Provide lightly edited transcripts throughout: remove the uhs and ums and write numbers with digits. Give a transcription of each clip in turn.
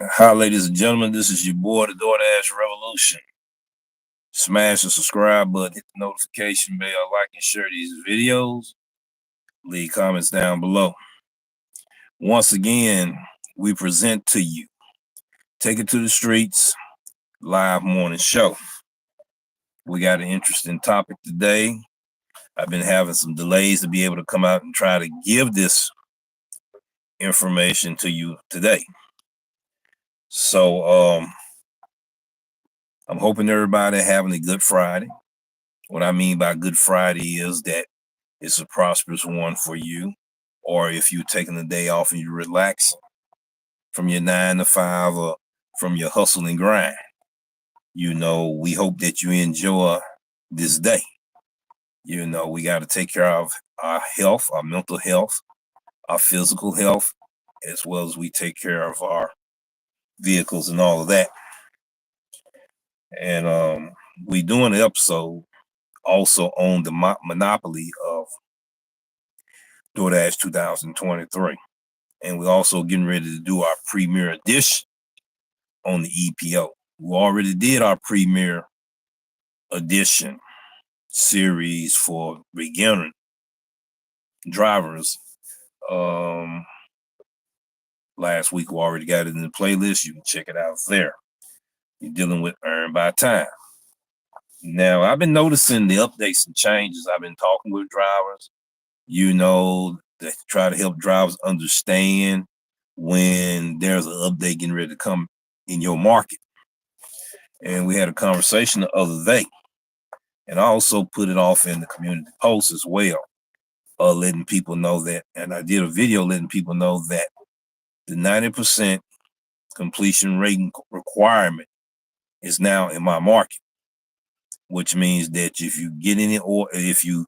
Hi, ladies and gentlemen. This is your boy, the Doordash Revolution. Smash the subscribe button, hit the notification bell, like and share these videos. Leave comments down below. Once again, we present to you Take It to the Streets live morning show. We got an interesting topic today. I've been having some delays to be able to come out and try to give this information to you today. So I'm hoping everybody having a good Friday. What I mean by good Friday is that it's a prosperous one for you, or if you're taking the day off and you're relaxing from your 9 to 5 or from your hustle and grind. We hope that you enjoy this day. We got to take care of our health, our mental health, our physical health, as well as we take care of our vehicles and all of that. And we doing an episode also on the monopoly of Doordash 2023. And we're also getting ready to do our premiere edition on the EPO. We already did our premiere edition series for beginner drivers. Last week we already got it in the playlist. You can check it out there. You're dealing with earned by time. Now, I've been noticing the updates and changes. I've been talking with drivers, that try to help drivers understand when there's an update getting ready to come in your market. And we had a conversation the other day, and I also put it off in the community post as well, letting people know that, and I did a video letting people know that the 90% completion rating requirement is now in my market, which means that if you get in it, or if you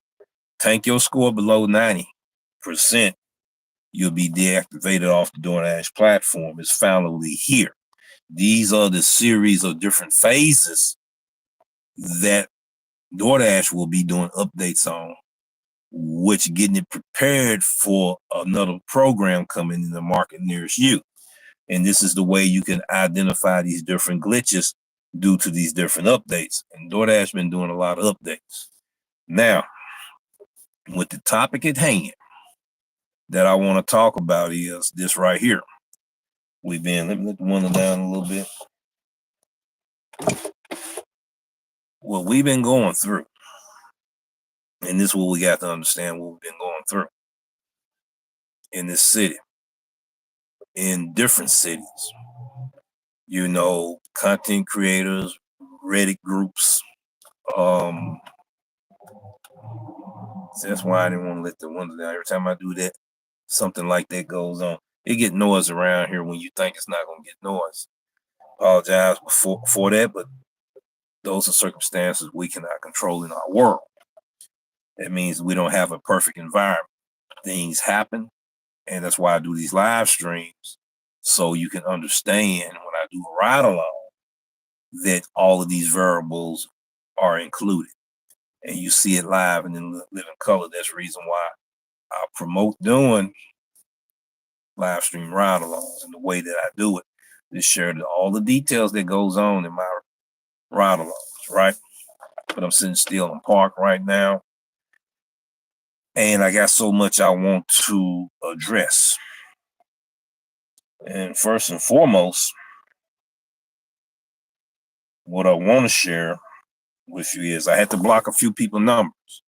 tank your score below 90%, you'll be deactivated off the Doordash platform. It's finally here. These are the series of different phases that Doordash will be doing updates on, which getting it prepared for another program coming in the market nearest you. And this is the way you can identify these different glitches due to these different updates. And Doordash been doing a lot of updates. Now, with the topic at hand that I want to talk about is this right here. Let me let the window down a little bit. What we've been going through, and this is what we got to understand what we've been going through in this city, in different cities. Content creators, Reddit groups. So that's why I didn't want to let the window down. Every time I do that, something like that goes on. It get noise around here when you think it's not going to get noise. Apologize for that, but those are circumstances we cannot control in our world. That means we don't have a perfect environment. Things happen, and that's why I do these live streams, so you can understand when I do a ride along that all of these variables are included, and you see it live and in living color. That's the reason why I promote doing live stream ride alongs, and the way that I do it is share all the details that goes on in my ride alongs, right? But I'm sitting still in park right now, and I got so much I want to address. And first and foremost, what I want to share with you is I had to block a few people numbers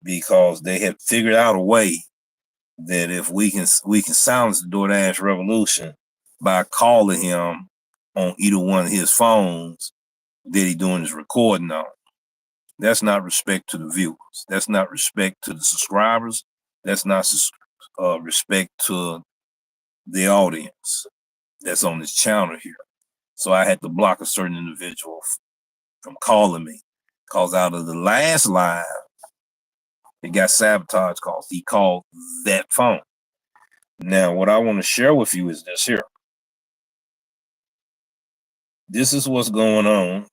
because they had figured out a way that if we can silence the Doordash Revolution by calling him on either one of his phones that he doing his recording on. That's not respect to the viewers. That's not respect to the subscribers. That's not respect to the audience that's on this channel here. So I had to block a certain individual from calling me, because out of the last live, it got sabotage calls. He called that phone. Now, what I want to share with you is this here. This is what's going on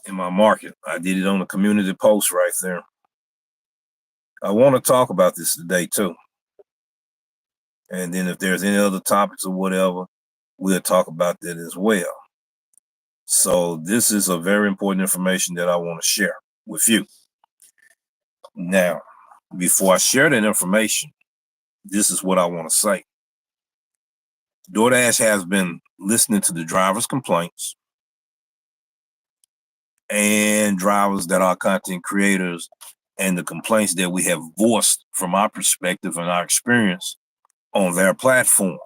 in my market. I did it on the community post right there. I want to talk about this today too. And then if there's any other topics or whatever, we'll talk about that as well. So this is a very important information that I want to share with you. Now, before I share that information, this is what I want to say. DoorDash has been listening to the drivers' complaints and drivers that are content creators and the complaints that we have voiced from our perspective and our experience on their platform.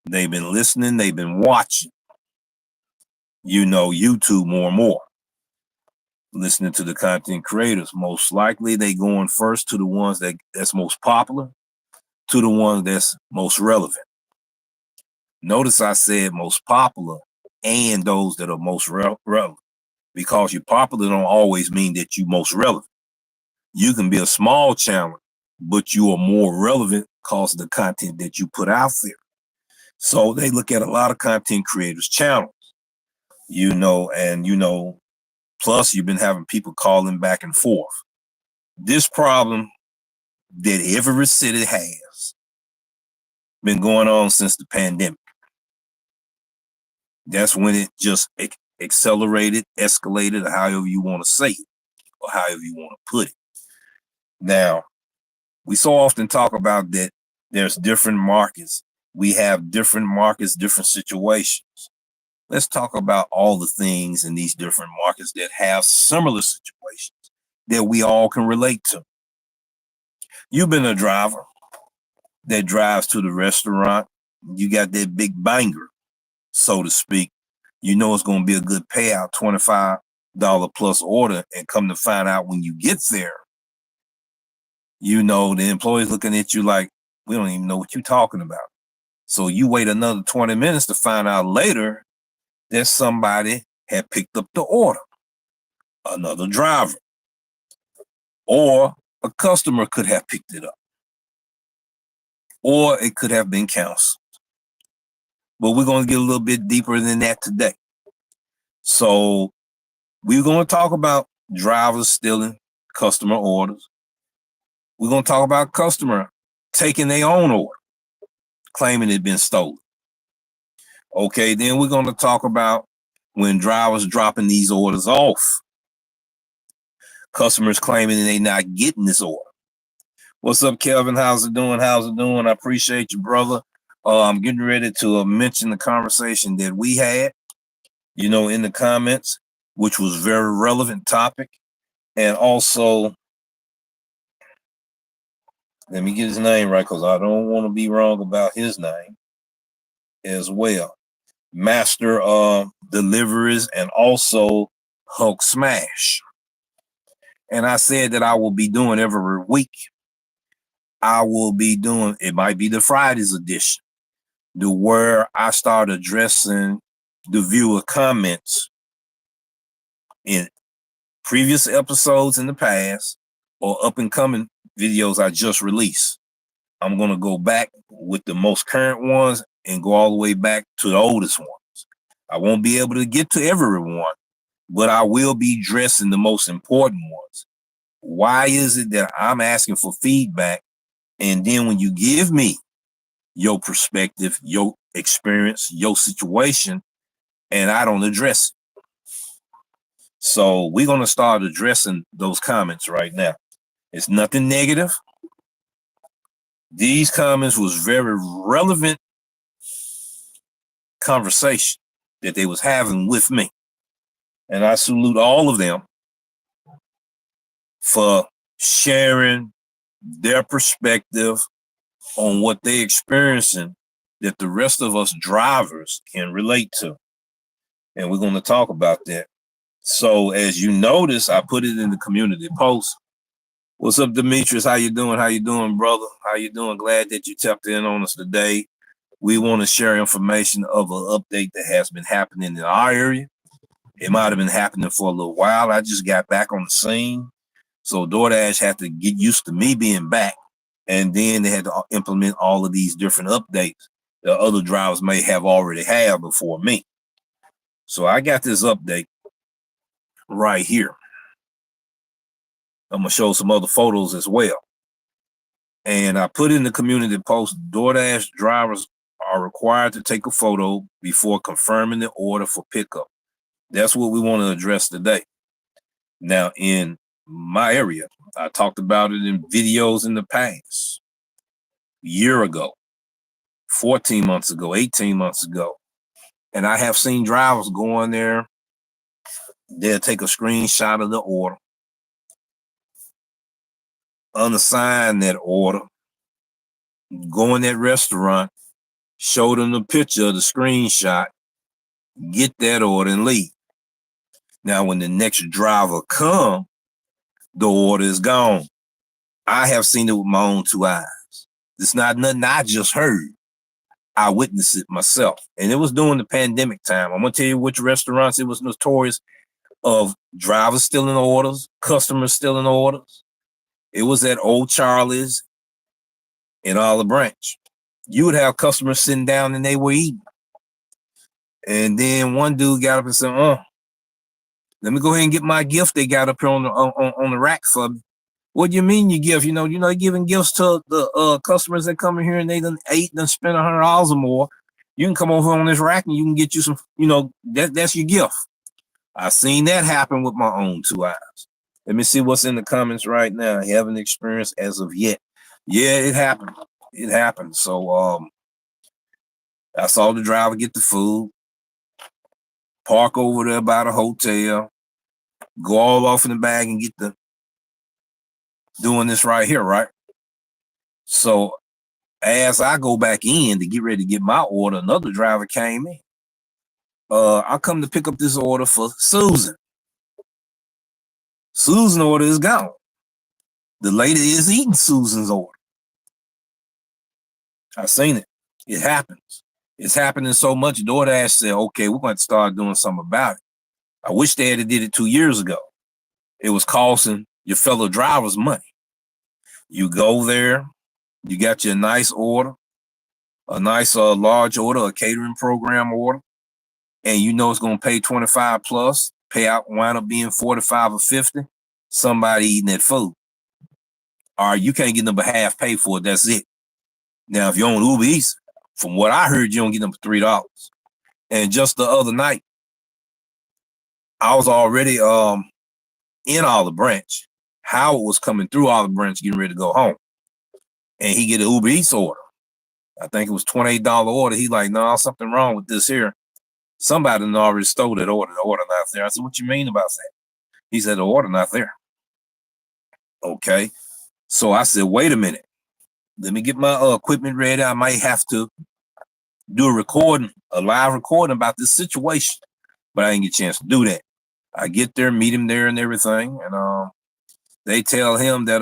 They've been listening, they've been watching, YouTube more and more, listening to the content creators. Most likely they going first to the ones that's most popular, to the ones that's most relevant. Notice I said most popular and those that are most relevant, because you're popular don't always mean that you're most relevant. You can be a small channel, but you are more relevant because of the content that you put out there. So they look at a lot of content creators' channels, plus you've been having people calling back and forth. This problem that every city has been going on since the pandemic. That's when it just accelerated, escalated, or however you want to say it, or however you want to put it. Now, we so often talk about that there's different markets. We have different markets, different situations. Let's talk about all the things in these different markets that have similar situations that we all can relate to. You've been a driver that drives to the restaurant. You got that big banger, so to speak. You know it's going to be a good payout, $25 plus order, and come to find out when you get there, the employee's looking at you like, we don't even know what you're talking about. So you wait another 20 minutes to find out later that somebody had picked up the order, another driver, or a customer could have picked it up, or it could have been canceled. But we're going to get a little bit deeper than that today. So we're going to talk about drivers stealing customer orders. We're going to talk about customer taking their own order, claiming it been stolen. Okay, then we're going to talk about when drivers dropping these orders off. Customers claiming they not getting this order. What's up, Kelvin? How's it doing? I appreciate you, brother. I'm getting ready to mention the conversation that we had, in the comments, which was very relevant topic. And also, let me get his name right because I don't want to be wrong about his name as well. MajorDeliveries and also Hulksmash. And I said that I will be doing every week. I will be doing, it might be the Fridays edition, where I start addressing the viewer comments in previous episodes in the past or up and coming videos I just released. I'm going to go back with the most current ones and go all the way back to the oldest ones. I won't be able to get to everyone, but I will be addressing the most important ones. Why is it that I'm asking for feedback? And then when you give me your perspective, your experience, your situation, and I don't address it. So we're going to start addressing those comments right now. It's nothing negative. These comments was very relevant conversation that they was having with me. And I salute all of them for sharing their perspective on what they experiencing that the rest of us drivers can relate to. And we're going to talk about that. So as you notice, I put it in the community post. What's up, Demetrius? How you doing? Brother? How you doing? Glad that you tapped in on us today. We want to share information of an update that has been happening in our area. It might have been happening for a little while. I just got back on the scene. So DoorDash had to get used to me being back. And then they had to implement all of these different updates that other drivers may have already had before me. So I got this update right here. I'm going to show some other photos as well. And I put in the community post, DoorDash drivers are required to take a photo before confirming the order for pickup. That's what we want to address today. Now, in my area, I talked about it in videos in the past, a year ago, 14 months ago, 18 months ago. And I have seen drivers go in there, they'll take a screenshot of the order, unassign that order, go in that restaurant, show them the picture of the screenshot, get that order and leave. Now, when the next driver comes, the order is gone. I have seen it with my own two eyes. It's not nothing I just heard. I witnessed it myself. And it was during the pandemic time. I'm going to tell you which restaurants it was notorious of drivers stealing orders, customers stealing orders. It was at Old Charlie's in Olive Branch. You would have customers sitting down and they were eating. And then one dude got up and said, let me go ahead and get my gift they got up here on the rack for me. What do you mean you give? You're giving gifts to the customers that come in here and they done ate and spent $100 or more. You can come over on this rack and you can get you some, that's your gift. I seen that happen with my own two eyes. Let me see what's in the comments right now. I haven't experienced as of yet. Yeah, it happened. It happened. So I saw the driver get the food, park over there by the hotel, go all off in the bag and get the doing this right here, right? So as I go back in to get ready to get my order, another driver came in. I come to pick up this order for Susan. Susan's order is gone. The lady is eating Susan's order. I've seen it. It happens. It's happening so much. DoorDash said, okay, we're going to start doing something about it. I wish they had did it 2 years ago. It was costing your fellow drivers money. You go there, you got your nice order, a nice large order, a catering program order, and you know it's going to pay 25 plus, payout wind up being 45 or 50, somebody eating that food. Or you can't get them but half pay for it, that's it. Now, if you're on Uber Eats, from what I heard, you don't get them for $3. And just the other night, I was already in Olive Branch. Howard was coming through Olive Branch getting ready to go home. And he get an Uber Eats order. I think it was $28 order. He like, no, something wrong with this here. Somebody already stole that order. The order not there. I said, what you mean about that? He said, the order not there. Okay. So I said, wait a minute. Let me get my equipment ready. I might have to do a live recording about this situation. But I didn't get a chance to do that. I get there, meet him there and everything. And they tell him that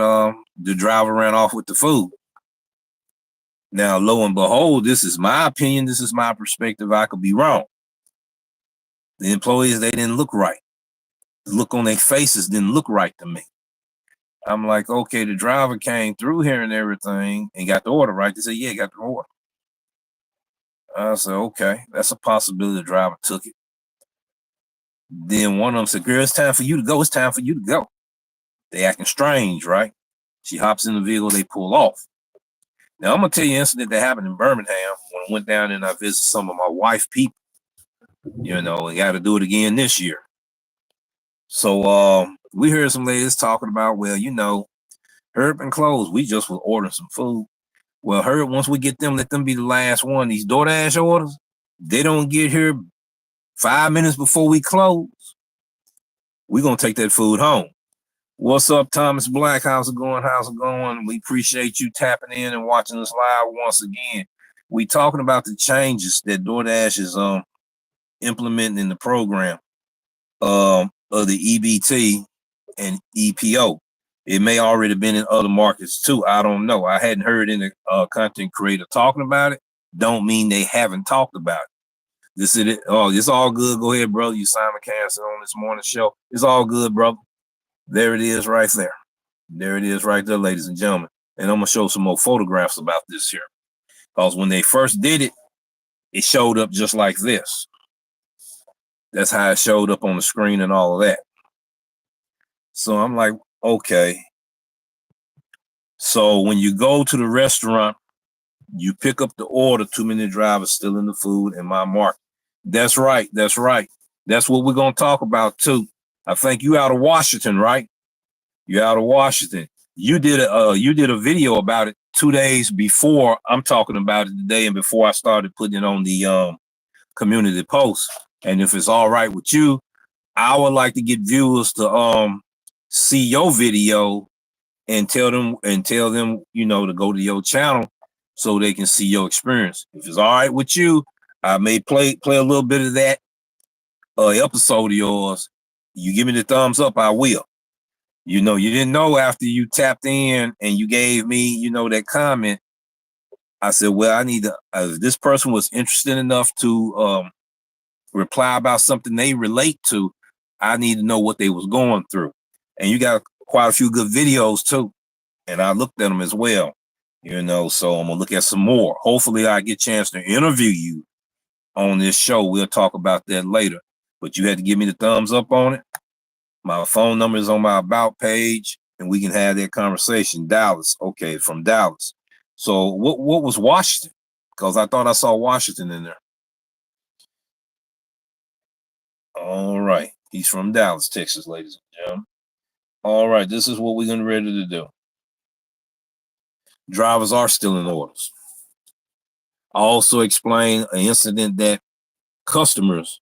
the driver ran off with the food. Now, lo and behold, this is my opinion. This is my perspective. I could be wrong. The employees, they didn't look right. The look on their faces didn't look right to me. I'm like, okay, the driver came through here and everything and got the order right. They said, yeah, got the order. I said, okay, that's a possibility the driver took it. Then one of them said, girl, it's time for you to go. It's time for you to go. They acting strange, right? She hops in the vehicle, they pull off. Now, I'm going to tell you an incident that happened in Birmingham when I went down and I visited some of my wife people, and got to do it again this year. So we heard some ladies talking about, well, Herb and Clothes, we just was ordering some food. Well, Herb, once we get them, let them be the last one. These DoorDash orders, they don't get here 5 minutes before we close. We're going to take that food home. What's up, Thomas Black? How's it going? How's it going? We appreciate you tapping in and watching us live once again. We talking about the changes that DoorDash is implementing in the program of the EBT and EPO. It may already been in other markets too. I don't know. I hadn't heard any content creator talking about it. Don't mean they haven't talked about it. This is it. Oh, it's all good. Go ahead, brother. You Simon Cancer on this morning show. It's all good, brother. There it is right there. There it is right there, ladies and gentlemen. And I'm going to show some more photographs about this here. Because when they first did it, it showed up just like this. That's how it showed up on the screen and all of that. So I'm like, okay. So when you go to the restaurant, you pick up the order, 2 minute drive is still in the food in my market. That's right. That's right. That's what we're going to talk about too. I think you out of Washington, right? You out of Washington. You did a video about it 2 days before I'm talking about it today and before I started putting it on the community post. And if it's all right with you, I would like to get viewers to see your video and tell them, to go to your channel so they can see your experience. If it's all right with you, I may play a little bit of that episode of yours. You give me the thumbs up, I will. You didn't know after you tapped in and you gave me, that comment. I said, well, I need to, this person was interested enough to reply about something they relate to. I need to know what they was going through. And you got quite a few good videos too. And I looked at them as well, so I'm gonna look at some more. Hopefully I get a chance to interview you on this show. We'll talk about that later. But you had to give me the thumbs up on it. My phone number is on my about page, and we can have that conversation. Dallas, okay, from Dallas. So what was Washington? Because I thought I saw Washington in there. All right, he's from Dallas, Texas, ladies and gentlemen. All right, this is what we're getting ready to do. Drivers are still in orders. I also explain an incident that customers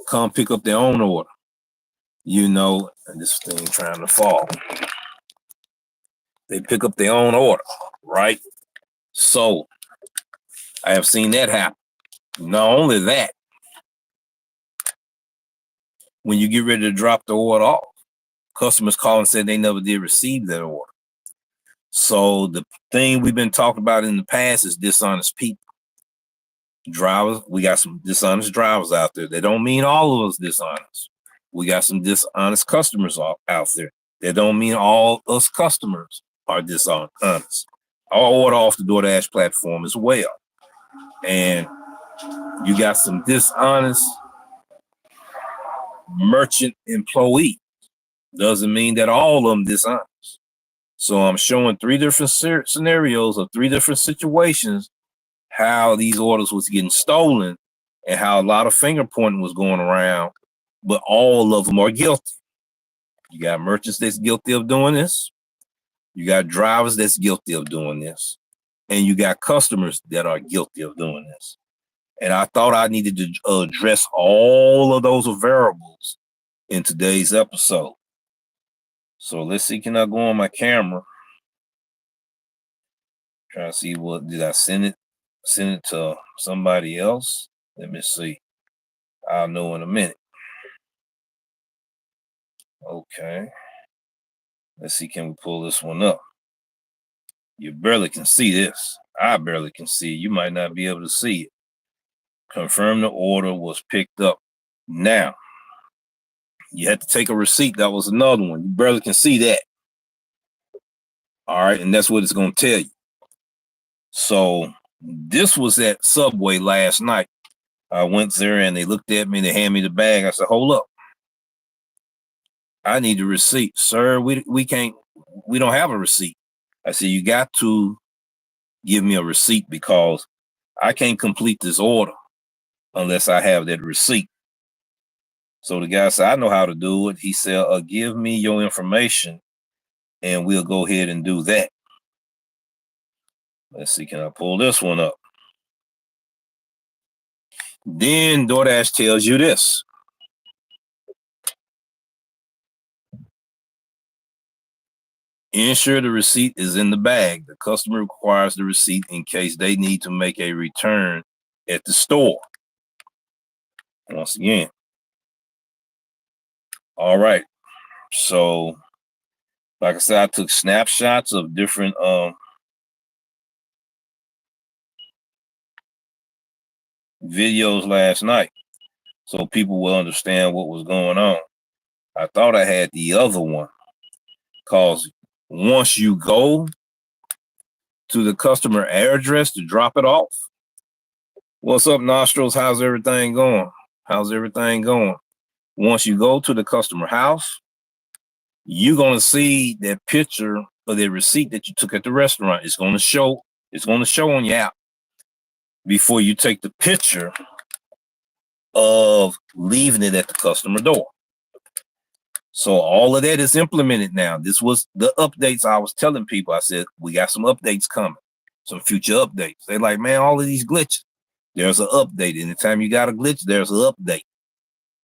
come pick up their own order. And this thing trying to fall. They pick up their own order, right? So I have seen that happen. Not only that, when you get ready to drop the order off, customers call and say they never did receive that order. So the thing we've been talking about in the past is dishonest people. Drivers, we got some dishonest drivers out there. They don't mean all of us dishonest. We got some dishonest customers out there. That don't mean all us customers are dishonest. I order off the Doordash platform as well. And you got some dishonest merchant employee. Doesn't mean that all of them dishonest. So I'm showing 3 different scenarios of 3 different situations, how these orders was getting stolen and how a lot of finger pointing was going around, but all of them are guilty. You got merchants that's guilty of doing this. You got drivers that's guilty of doing this. And you got customers that are guilty of doing this. And I thought I needed to address all of those variables in today's episode. So let's see, can I go on my camera? Trying to see what, did I send it to somebody else? Let me see. I'll know in a minute. Okay. Let's see, can we pull this one up? You barely can see this. I barely can see it. You might not be able to see it. Confirm the order was picked up. Now, you had to take a receipt. That was another one. You barely can see that. All right, and that's what it's going to tell you. So this was at Subway last night. I went there and they looked at me and they handed me the bag. I said, hold up. I need a receipt. Sir, we don't have a receipt. I said, you got to give me a receipt because I can't complete this order unless I have that receipt. So the guy said, I know how to do it. He said, give me your information and we'll go ahead and do that. Let's see, can I pull this one up? Then DoorDash tells you this. Ensure the receipt is in the bag. The customer requires the receipt in case they need to make a return at the store. Once again. All right. So, like I said, I took snapshots of different videos last night so people will understand what was going on. I thought I had the other one because once you go to the customer address to drop it off, what's up, Nostrils? How's everything going? How's everything going? Once you go to the customer house, you're going to see that picture of the receipt that you took at the restaurant. It's going to show on your app before you take the picture of leaving it at the customer door. So all of that is implemented now. This was the updates I was telling people. I said, we got some updates coming, some future updates. They're like, man, all of these glitches. There's an update. Anytime you got a glitch, there's an update.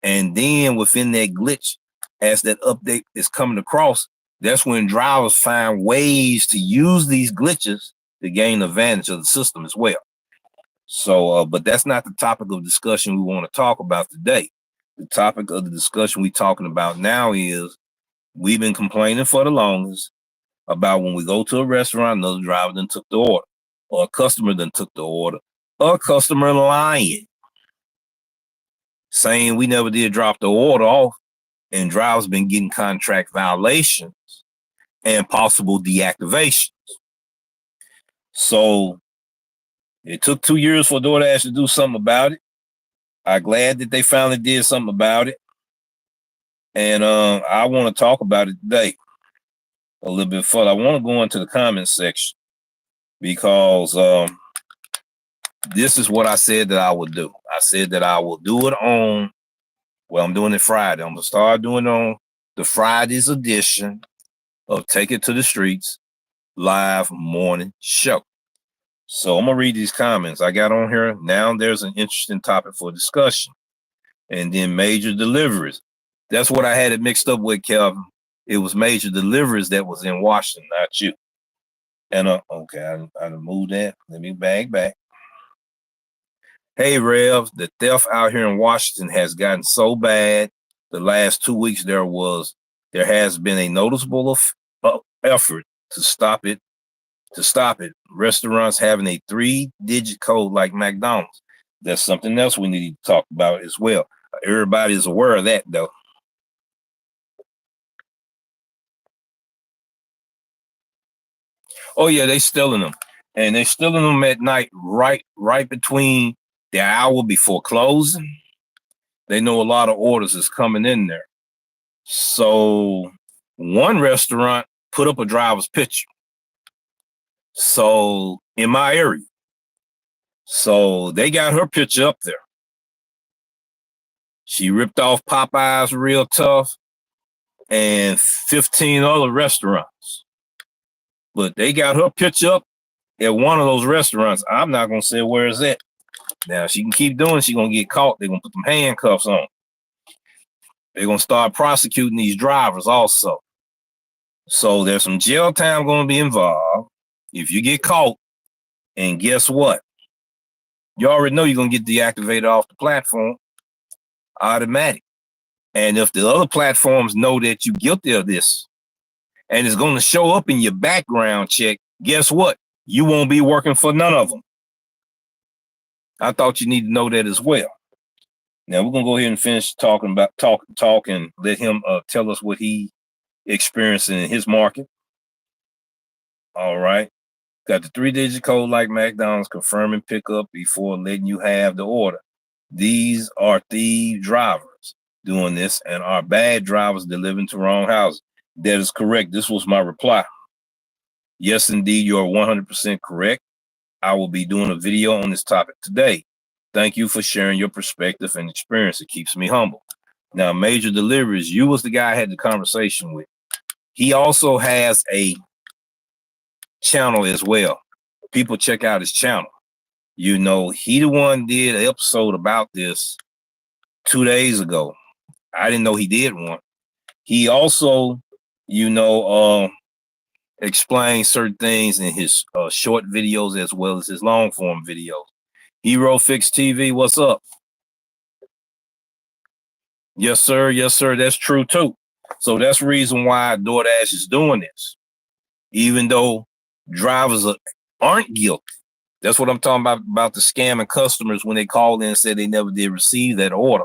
And then within that glitch, as that update is coming across, that's when drivers find ways to use these glitches to gain advantage of the system as well. So, but that's not the topic of discussion we want to talk about today. The topic of the discussion we're talking about now is we've been complaining for the longest about when we go to a restaurant, another driver then took the order, or a customer then took the order, or a customer lying, saying we never did drop the order off, and drivers been getting contract violations and possible deactivations. So it took 2 years for Doordash to do something about it. I'm glad that they finally did something about it. And I want to talk about it today a little bit further. I want to go into the comments section because this is what I said that I would do. I said that I will do it on, well, I'm doing it Friday. I'm going to start doing it on the Friday's edition of Take It to the Streets live morning show. So I'm going to read these comments I got on here. Now there's an interesting topic for discussion. And then MajorDeliveries. That's what I had it mixed up with, Kelvin. It was MajorDeliveries that was in Washington, not you. And okay, I moved that. Let me bag back. Hey, Rev, the theft out here in Washington has gotten so bad. The last 2 weeks there has been a noticeable effort to stop it. Restaurants having a 3-digit code like McDonald's. That's something else we need to talk about as well. Everybody is aware of that, though. Oh yeah, they stealing them, and they stealing them at night, right between the hour before closing. They know a lot of orders is coming in there. So one restaurant put up a driver's picture. So in my area, so they got her picture up there. She ripped off Popeyes real tough and 15 other restaurants. But they got her picture up at one of those restaurants. I'm not going to say where it's at. Now, she can keep doing it. She's going to get caught. They're going to put them handcuffs on. They're going to start prosecuting these drivers also. So there's some jail time going to be involved if you get caught. And guess what? You already know you're going to get deactivated off the platform. Automatic. And if the other platforms know that you're guilty of this and it's going to show up in your background check, guess what? You won't be working for none of them. I thought you need to know that as well. Now we're going to go ahead and finish talking about talk and let him tell us what he experienced in his market. All right. Got the 3-digit code like McDonald's, confirming pickup before letting you have the order. These are thief drivers doing this and are bad drivers delivering to wrong houses. That is correct. This was my reply. Yes, indeed, you are 100% correct. I will be doing a video on this topic today. Thank you for sharing your perspective and experience. It keeps me humble. Now, MajorDeliveries, you was the guy I had the conversation with. He also has a channel as well. People check out his channel. You know, he the one did an episode about this 2 days ago. I didn't know he did one. He also, you know, explained certain things in his short videos as well as his long form videos. Hero Fix TV, what's up? Yes, sir. Yes, sir. That's true too. So that's the reason why DoorDash is doing this. Even though drivers aren't guilty. That's what I'm talking about the scamming customers when they call in and said they never did receive that order.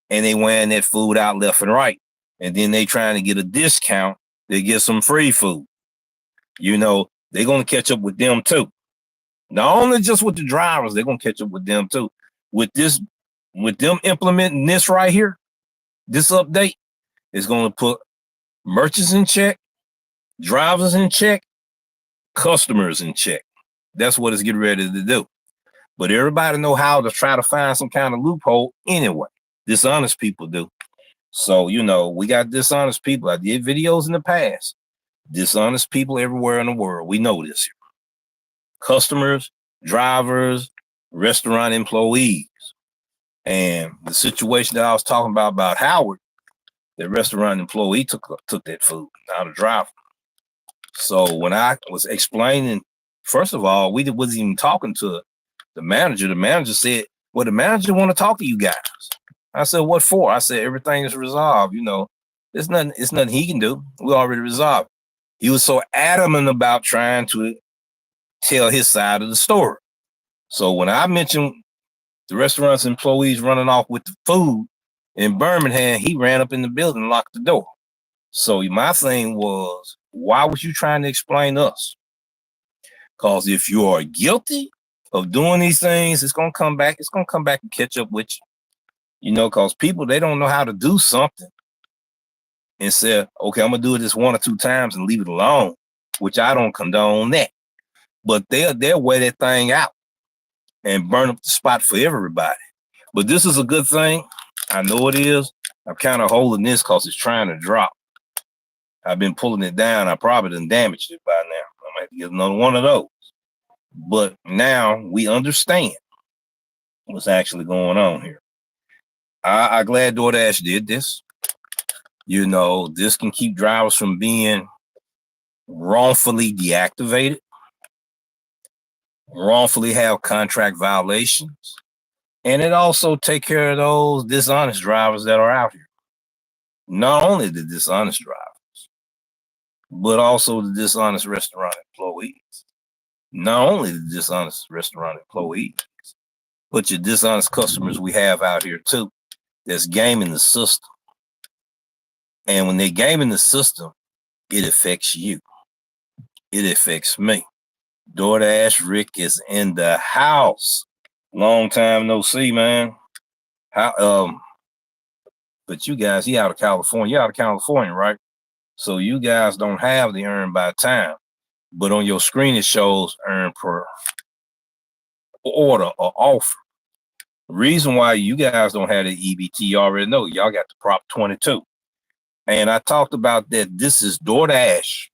And they wearing that food out left and right. And then they trying to get a discount to get some free food. You know, they're going to catch up with them too. Not only just with the drivers, they're going to catch up with them too. With them implementing this right here, this update is going to put merchants in check Drivers in check, customers in check. That's what it's getting ready to do. But everybody know how to try to find some kind of loophole anyway. Dishonest people do. So, we got dishonest people. I did videos in the past. Dishonest people everywhere in the world. We know this here. Customers, drivers, restaurant employees. And the situation that I was talking about Howard, the restaurant employee took that food, not a driver. So when I was explaining, first of all, we wasn't even talking to the manager. The manager said, well, the manager want to talk to you guys. I said, what for? I said, everything is resolved. It's nothing he can do. We already resolved. He was so adamant about trying to tell his side of the story. So when I mentioned the restaurant's employees running off with the food in Birmingham, he ran up in the building and locked the door. So my thing was, why was you trying to explain us? Because if you are guilty of doing these things, it's going to come back. It's going to come back and catch up with you. Because people, they don't know how to do something and say, okay, I'm going to do it this 1 or 2 times and leave it alone, which I don't condone that. But they'll wear that thing out and burn up the spot for everybody. But this is a good thing. I know it is. I'm kind of holding this because it's trying to drop. I've been pulling it down. I probably done damaged it by now. I might have to get another one of those. But now we understand what's actually going on here. I'm glad Doordash did this. This can keep drivers from being wrongfully deactivated, wrongfully have contract violations, and it also take care of those dishonest drivers that are out here. Not only the dishonest drivers, but also the dishonest restaurant employees. Not only the dishonest restaurant employees, but your dishonest customers we have out here too, that's gaming the system. And when they're gaming the system, it affects you. It affects me. Doordash Rick is in the house. Long time no see, man. But you guys, he out of California. You're out of California, right? So you guys don't have the earn by time. But on your screen, it shows earn per order or offer. The reason why you guys don't have the EBT, you already know. Y'all got the Prop 22. And I talked about that. This is Doordash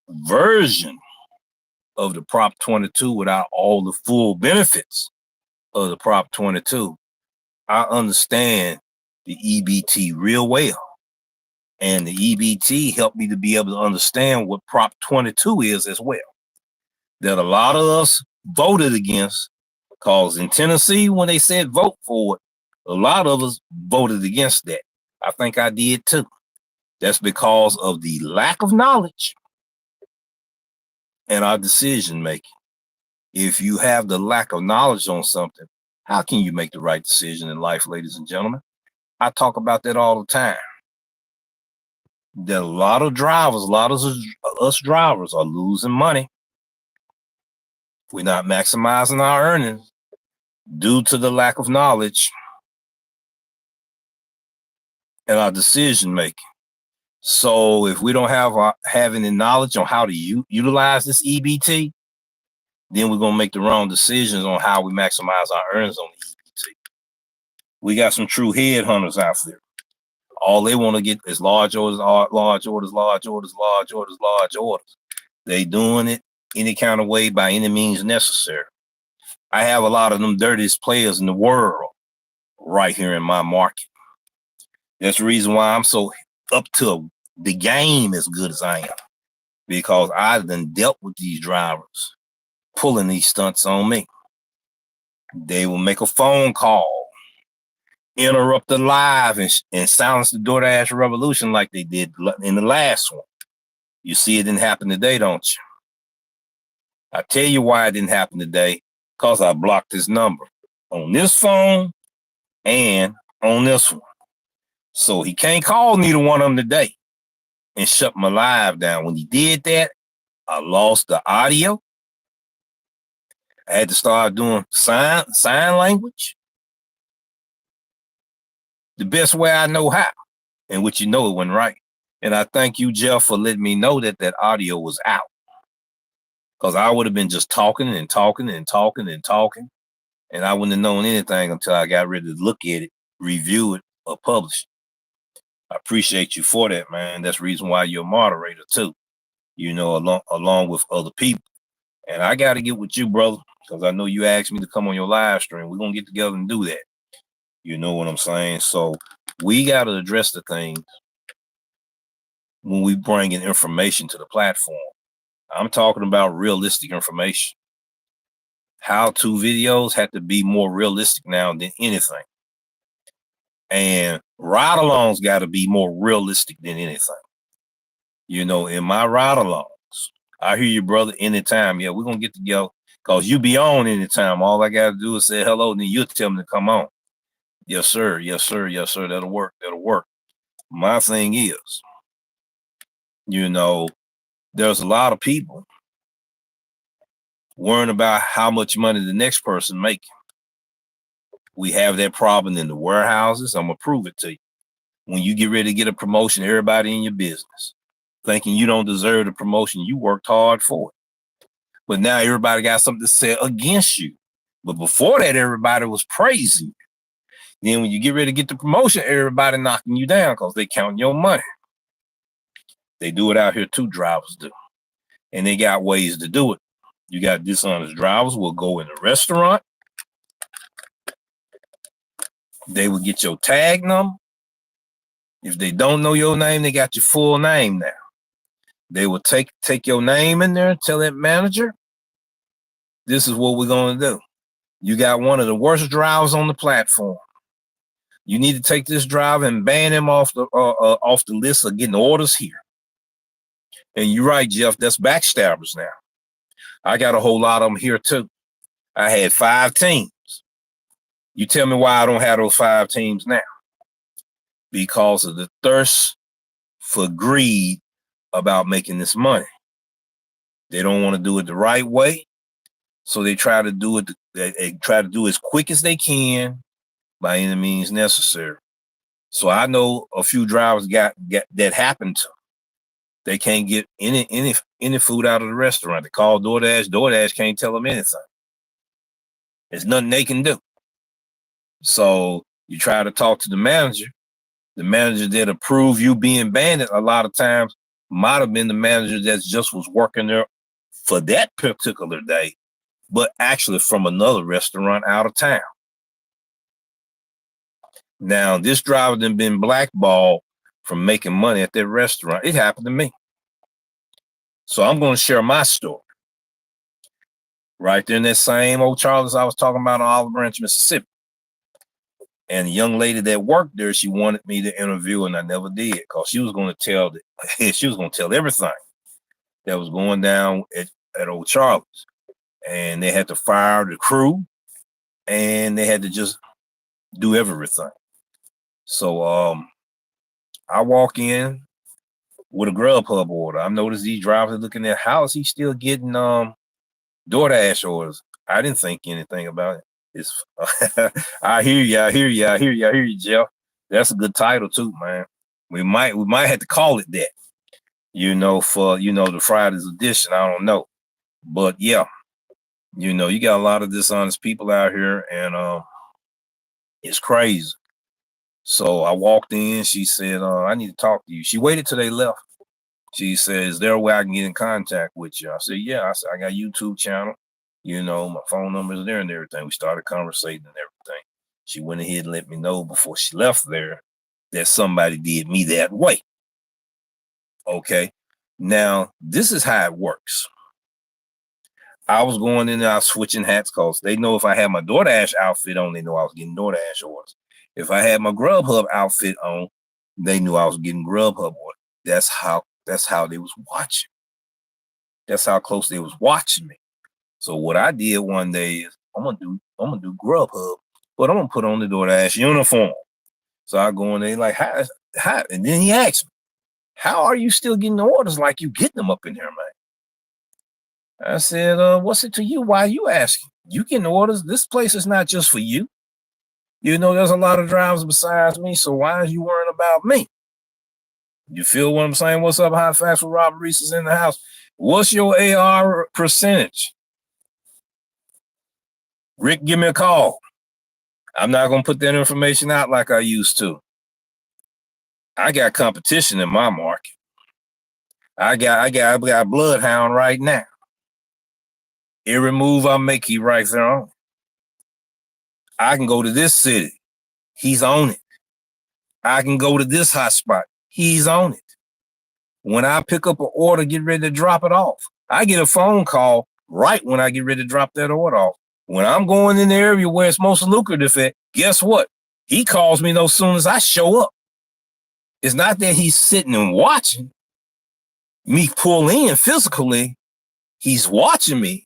version of the Prop 22 without all the full benefits of the Prop 22. I understand the EBT real well. And the EBT helped me to be able to understand what Prop 22 is as well. That a lot of us voted against, because in Tennessee, when they said vote for it, a lot of us voted against that. I think I did too. That's because of the lack of knowledge and our decision making. If you have the lack of knowledge on something, how can you make the right decision in life, ladies and gentlemen? I talk about that all the time. That a lot of us drivers are losing money. We're not maximizing our earnings due to the lack of knowledge and our decision making. So if we don't have any knowledge on how to utilize this EBT, then we're going to make the wrong decisions on how we maximize our earnings on the EBT. We got some true headhunters out there. All they want to get is large orders, large orders, large orders, large orders, large orders. They doing it any kind of way by any means necessary. I have a lot of them dirtiest players in the world right here in my market. That's the reason why I'm so up to the game as good as I am, because I've done dealt with these drivers pulling these stunts on me. They will make a phone call, interrupt the live, and silence the Doordash revolution like they did in the last one. You see it didn't happen today, don't you? I tell you why it didn't happen today, because I blocked his number on this phone and on this one. So he can't call neither one of them today and shut my live down. When he did that, I lost the audio. I had to start doing sign language the best way I know how, and which it wasn't right. And I thank you, Jeff, for letting me know that that audio was out. Because I would have been just talking and talking and talking and talking. And I wouldn't have known anything until I got ready to look at it, review it, or publish it. I appreciate you for that, man. That's the reason why you're a moderator, too. You know, along with other people. And I got to get with you, brother, because I know you asked me to come on your live stream. We're going to get together and do that. You know what I'm saying? So we got to address the things when we bring in information to the platform. I'm talking about realistic information. How-to videos have to be more realistic now than anything. And ride-alongs got to be more realistic than anything. You know, in my ride-alongs, I hear you, brother, anytime. Yeah, we're going to get together because you be on anytime. All I got to do is say hello, and then you'll tell me to come on. Yes, sir. Yes, sir. Yes, sir. That'll work. That'll work. My thing is, you know, there's a lot of people worrying about how much money the next person making. We have that problem in the warehouses. I'm going to prove it to you. When you get ready to get a promotion, everybody in your business thinking you don't deserve the promotion, you worked hard for it. But now everybody got something to say against you. But before that, everybody was praising you. Then when you get ready to get the promotion, everybody knocking you down because they counting your money. They do it out here too, drivers do. And they got ways to do it. You got dishonest drivers will go in a restaurant. They will get your tag number. If they don't know your name, they got your full name now. They will take your name in there and tell that manager, this is what we're going to do. You got one of the worst drivers on the platform. You need to take this driver and ban him off the list of getting orders here. And you're right, Jeff, that's backstabbers now. I got a whole lot of them here too. I had 5 teams. You tell me why I don't have those 5 teams now. Because of the thirst for greed about making this money. They don't want to do it the right way. So they try to do it. They try to do it as quick as they can by any means necessary. So I know a few drivers got that happened to them. They can't get any food out of the restaurant. They call Doordash. Doordash can't tell them anything. There's nothing they can do. So you try to talk to the manager. The manager that approved you being banned a lot of times might have been the manager that just was working there for that particular day, but actually from another restaurant out of town. Now, this driver done been blackballed from making money at that restaurant. It happened to me. So I'm going to share my story. Right there in that same old Charles I was talking about on Olive Branch, Mississippi. And the young lady that worked there, she wanted me to interview, and I never did because she was going to tell everything that was going down at old Charles. And they had to fire the crew, and they had to just do everything. So I walk in with a Grubhub order. I noticed these drivers looking at how is he still getting DoorDash orders. I didn't think anything about it. It's I hear you, Jeff. That's a good title too, man. We might have to call it that, you know, for the Friday's edition. I don't know. But yeah, you got a lot of dishonest people out here, and it's crazy. So I walked in, she said, I need to talk to you. She waited till they left. She said, is there a way I can get in contact with you? I said, yeah. I said, I got a YouTube channel. My phone number is there and everything. We started conversating and everything. She went ahead and let me know before she left there that somebody did me that way. Okay. Now, this is how it works. I was going in there, I was switching hats because they know if I had my DoorDash outfit on, they know I was getting DoorDash orders. If I had my Grubhub outfit on, they knew I was getting Grubhub orders. That's how they was watching. That's how close they was watching me. So what I did one day is I'm gonna do Grubhub, but I'm gonna put on the DoorDash uniform. So I go in there like how, and then he asked me, how are you still getting the orders like you getting them up in here, man? I said, what's it to you? Why are you asking? You getting orders? This place is not just for you. There's a lot of drivers besides me, so why are you worrying about me? You feel what I'm saying? What's up, High Facts with Robert Reese is in the house. What's your AR percentage? Rick, give me a call. I'm not going to put that information out like I used to. I got competition in my market. I got Bloodhound right now. Every move I make, he right there on. I can go to this city. He's on it. I can go to this hot spot. He's on it. When I pick up an order, get ready to drop it off, I get a phone call right when I get ready to drop that order off. When I'm going in the area where it's most lucrative at, guess what? He calls me no soon as I show up. It's not that he's sitting and watching me pull in physically. He's watching me.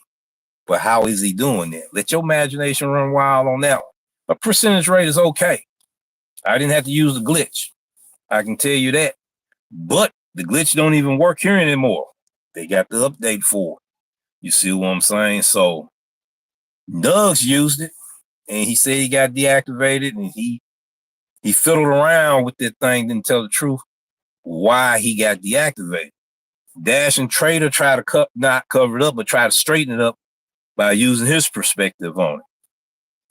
But how is he doing that? Let your imagination run wild on that one. A percentage rate is okay. I didn't have to use the glitch. I can tell you that. But the glitch don't even work here anymore. They got the update for it. You see what I'm saying? So Nuggs used it, and he said he got deactivated, and he fiddled around with that thing, didn't tell the truth why he got deactivated. Dash and Trader try to not cover it up, but try to straighten it up by using his perspective on it.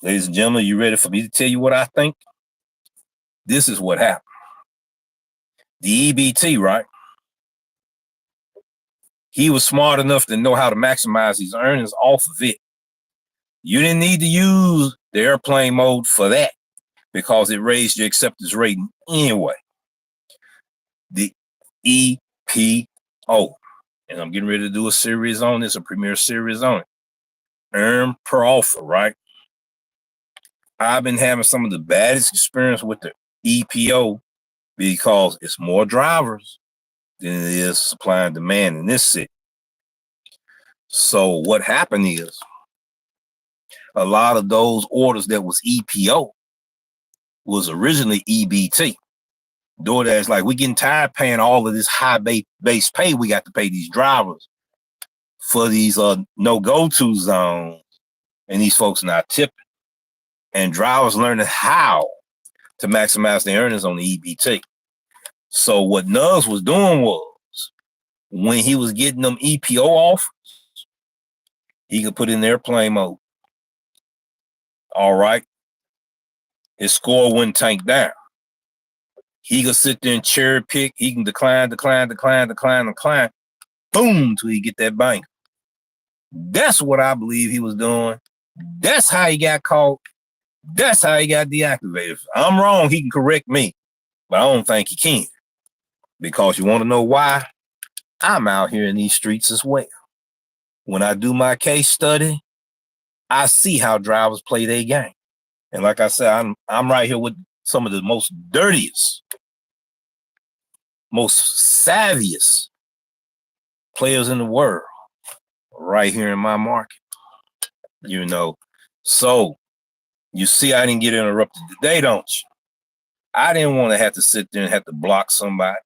Ladies and gentlemen, you ready for me to tell you what I think? This is what happened. The EBT, right? He was smart enough to know how to maximize his earnings off of it. You didn't need to use the airplane mode for that because it raised your acceptance rating anyway. The EPO, and I'm getting ready to do a series on this, a premiere series on it. Earn per offer, right? I've been having some of the baddest experience with the EPO because it's more drivers than it is supply and demand in this city. So what happened is a lot of those orders that was EPO was originally EBT. Doordash, like, we getting tired paying all of this high base pay. We got to pay these drivers for these no-go-to zones, and these folks not tipping. And drivers learning how to maximize their earnings on the EBT. So what Nuggs was doing was, when he was getting them EPO offers, he could put in airplane mode. All right. His score wouldn't tank down. He could sit there and cherry pick. He can decline. Boom, till he get that bank. That's what I believe he was doing. That's how he got caught. That's how he got deactivated. If I'm wrong, he can correct me, but I don't think he can. Because you want to know why? I'm out here in these streets as well. When I do my case study, I see how drivers play their game. And like I said, I'm right here with some of the most dirtiest, most savviest players in the world right here in my market. You know, so you see I didn't get interrupted today, don't you? I didn't want to have to sit there and have to block somebody.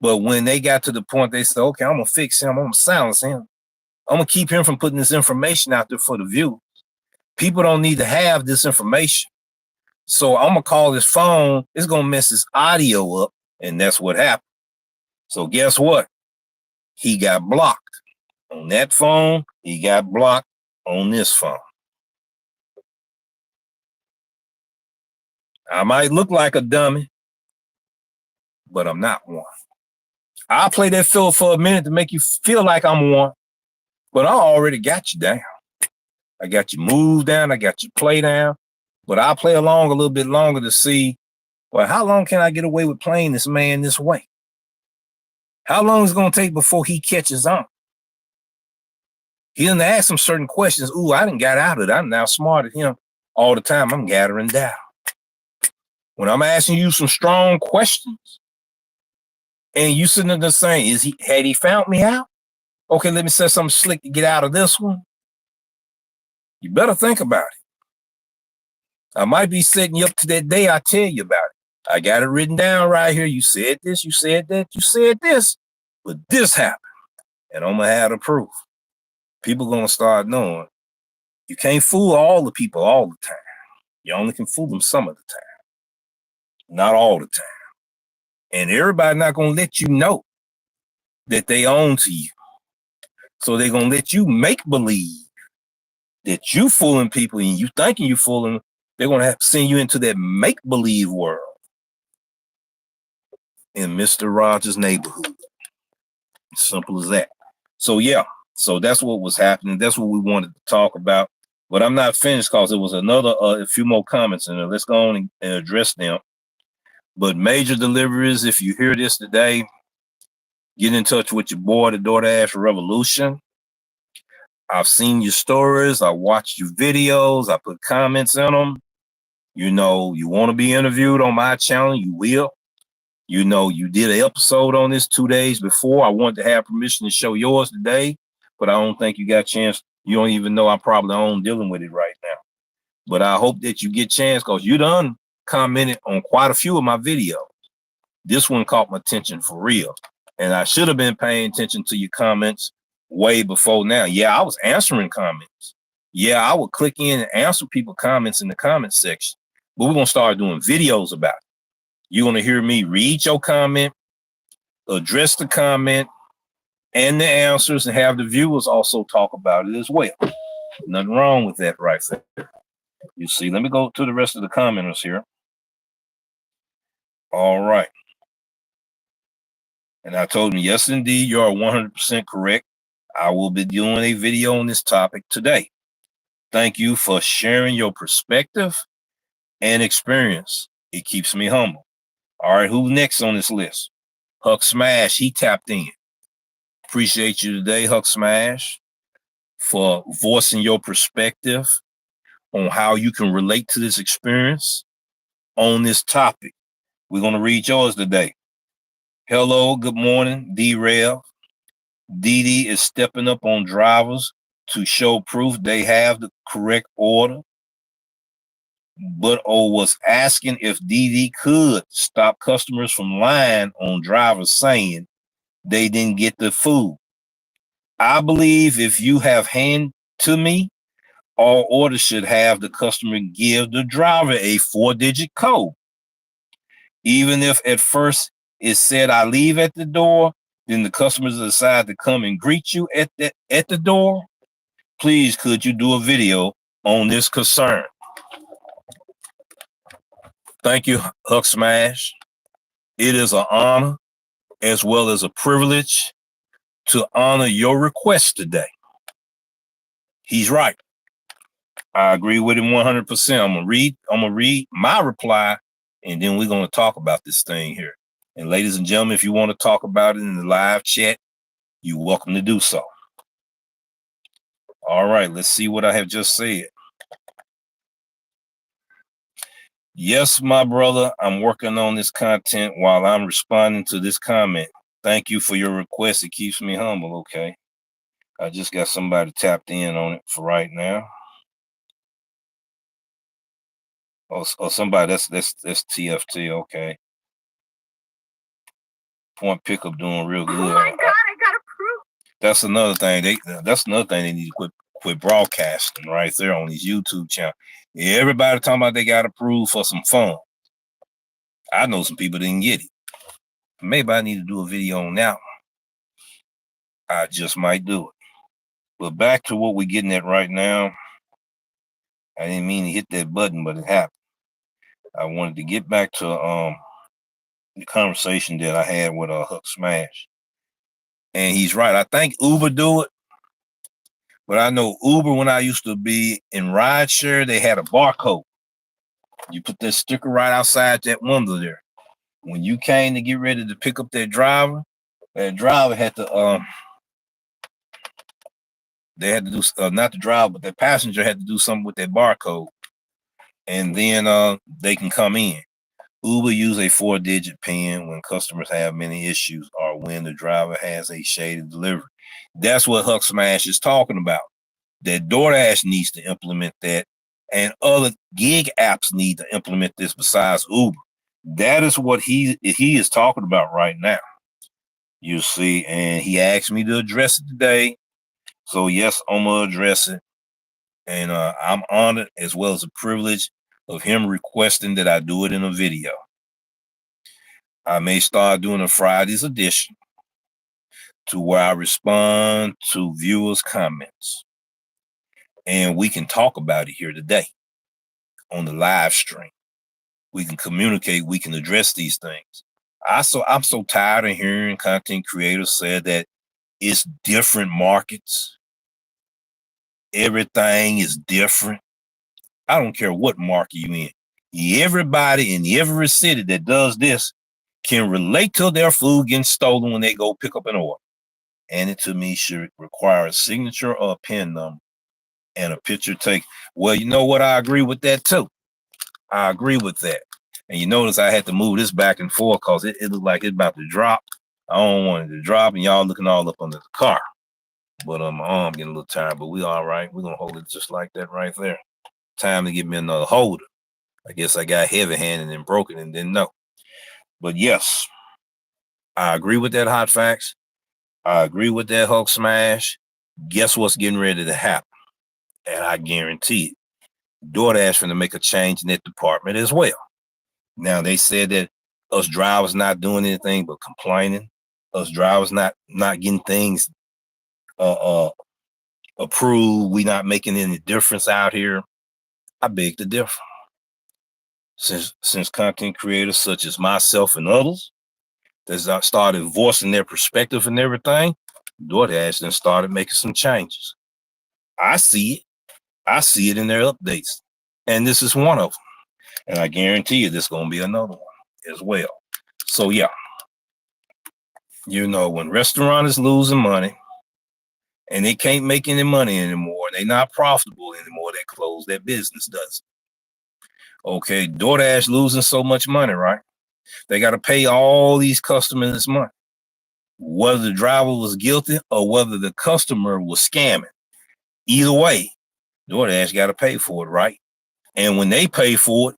But when they got to the point, they said, okay, I'm going to fix him. I'm going to silence him. I'm going to keep him from putting this information out there for the view. People don't need to have this information. So I'm going to call his phone. It's going to mess his audio up. And that's what happened. So guess what? He got blocked on that phone. He got blocked on this phone. I might look like a dummy, but I'm not one. I'll play that fiddle for a minute to make you feel like I'm one, but I already got you down. I got you moved down. I got you play down, but I'll play along a little bit longer to see, well, how long can I get away with playing this man this way? How long is it going to take before he catches on? He didn't ask him certain questions. Ooh, I done got out of it. I'm now smart at him all the time. I'm gathering down. When I'm asking you some strong questions, and you sitting there saying, had he found me out? Okay, let me say something slick to get out of this one. You better think about it. I might be setting you up to that day I tell you about it. I got it written down right here. You said this, you said that, you said this, but this happened. And I'm going to have the proof. People going to start knowing you can't fool all the people all the time. You only can fool them some of the time. Not all the time. And everybody not going to let you know that they own to you. So they're going to let you make believe that you fooling people and you thinking you fooling. They're going to have to send you into that make believe world in Mr. Rogers' neighborhood. Simple as that. So yeah, so that's what was happening. That's what we wanted to talk about. But I'm not finished because there was a few more comments in there. Let's go on and address them. But Major Deliveries, if you hear this today, get in touch with your boy, the Doordash Revolution. I've seen your stories. I watched your videos. I put comments in them. You know, you want to be interviewed on my channel, you will. You know, you did an episode on this 2 days before. I wanted to have permission to show yours today, but I don't think you got a chance. You don't even know I'm probably on dealing with it right now. But I hope that you get a chance because you done commented on quite a few of my videos. This one caught my attention for real. And I should have been paying attention to your comments way before now. Yeah, I was answering comments. Yeah, I would click in and answer people's comments in the comment section. But we're going to start doing videos about it. You're going to hear me read your comment, address the comment, and the answers, and have the viewers also talk about it as well. Nothing wrong with that right there. You see, let me go to the rest of the commenters here. All right. And I told him, yes, indeed, you are 100% correct. I will be doing a video on this topic today. Thank you for sharing your perspective and experience. It keeps me humble. All right, who's next on this list? Hulksmash, he tapped in. Appreciate you today, Hulksmash, for voicing your perspective on how you can relate to this experience on this topic. We're going to read yours today. Hello, good morning, D Rev. Didi is stepping up on drivers to show proof they have the correct order, but was asking if Didi could stop customers from lying on drivers saying they didn't get the food. I believe if you have hand to me, all orders should have the customer give the driver a 4-digit code. Even if at first it said I leave at the door, then the customers decide to come and greet you at the door. Please, could you do a video on this concern? Thank you, Hulksmash. It is an honor as well as a privilege to honor your request today. He's right. I agree with him 100%. I'm gonna read my reply, and then we're gonna talk about this thing here. And ladies and gentlemen, if you want to talk about it in the live chat, you're welcome to do so. All right, let's see what I have just said. Yes, my brother, I'm working on this content while I'm responding to this comment. Thank you for your request. It keeps me humble, okay? I just got somebody tapped in on it for right now. Oh, somebody, that's TFT, okay. Point pickup doing real good. Oh my God, I got approved. That's another thing. They need to quit broadcasting right there on these YouTube channels. Everybody talking about they got approved for some fun. I know some people didn't get it. Maybe I need to do a video on that one. I just might do it. But back to what we're getting at right now. I didn't mean to hit that button, but it happened. I wanted to get back to the conversation that I had with Hulksmash. And he's right. I think Uber do it. But I know Uber, when I used to be in rideshare, they had a barcode. You put that sticker right outside that window there. When you came to get ready to pick up that driver had to they had to do not the driver, but the passenger had to do something with that barcode, and then they can come in. Uber use a 4-digit PIN when customers have many issues or when the driver has a shaded delivery. That's what Hulksmash is talking about. That DoorDash needs to implement that, and other gig apps need to implement this besides Uber. That is what he is talking about right now. You see, and he asked me to address it today. So yes, I'm gonna address it. And I'm honored as well as a privilege of him requesting that I do it in a video. I may start doing a Friday's edition to where I respond to viewers' comments. And we can talk about it here today on the live stream. We can communicate, we can address these things. I'm so tired of hearing content creators say that it's different markets. Everything is different. I don't care what market you in. Everybody in every city that does this can relate to their food getting stolen when they go pick up an order. And it to me should require a signature or a PIN number and a picture taken. Well, you know what? I agree with that too. I agree with that. And you notice I had to move this back and forth because it looked like it's about to drop. I don't want it to drop, and y'all looking all up under the car. But my arm getting a little tired, but we all right. We're going to hold it just like that right there. Time to get me another holder. I guess I got heavy-handed and broken and didn't know. But yes, I agree with that hot facts. I agree with that Hulksmash. Guess what's getting ready to happen? And I guarantee it. Doordash finna make a change in that department as well. Now, they said that us drivers not doing anything but complaining. Us drivers not getting things approved. We not making any difference out here. I beg to differ. Since content creators such as myself and others that started voicing their perspective and everything, Doordash then started making some changes. I see it. I see it in their updates. And this is one of them. And I guarantee you there's going to be another one as well. So, yeah. You know, when restaurants is losing money and they can't make any money anymore, they're not profitable anymore, they close their business, does it? Okay, DoorDash losing so much money, right? They got to pay all these customers this money. Whether the driver was guilty or whether the customer was scamming. Either way, DoorDash got to pay for it, right? And when they pay for it,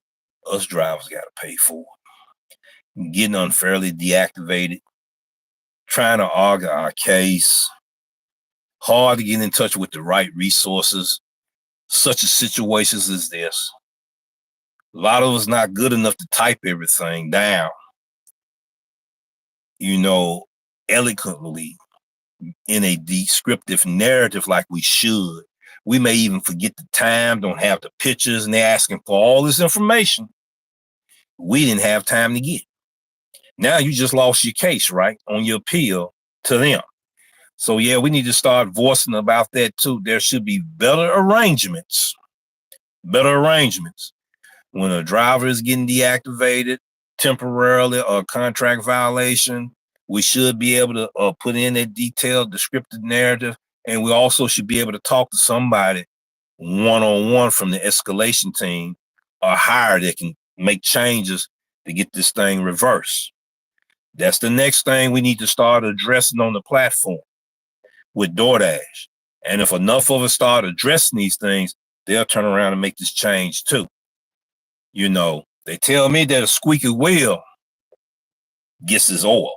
us drivers got to pay for it. Getting unfairly deactivated, trying to argue our case, hard to get in touch with the right resources, such as situations as this. A lot of us not good enough to type everything down, you know, eloquently in a descriptive narrative like we should. We may even forget the time, don't have the pictures, and they're asking for all this information we didn't have time to get. Now you just lost your case, right, on your appeal to them. So, yeah, we need to start voicing about that, too. There should be better arrangements. When a driver is getting deactivated temporarily or contract violation, we should be able to put in a detailed descriptive narrative. And we also should be able to talk to somebody one-on-one from the escalation team or higher that can make changes to get this thing reversed. That's the next thing we need to start addressing on the platform with DoorDash. And if enough of us start addressing these things, they'll turn around and make this change too. You know, they tell me that a squeaky wheel gets its oil.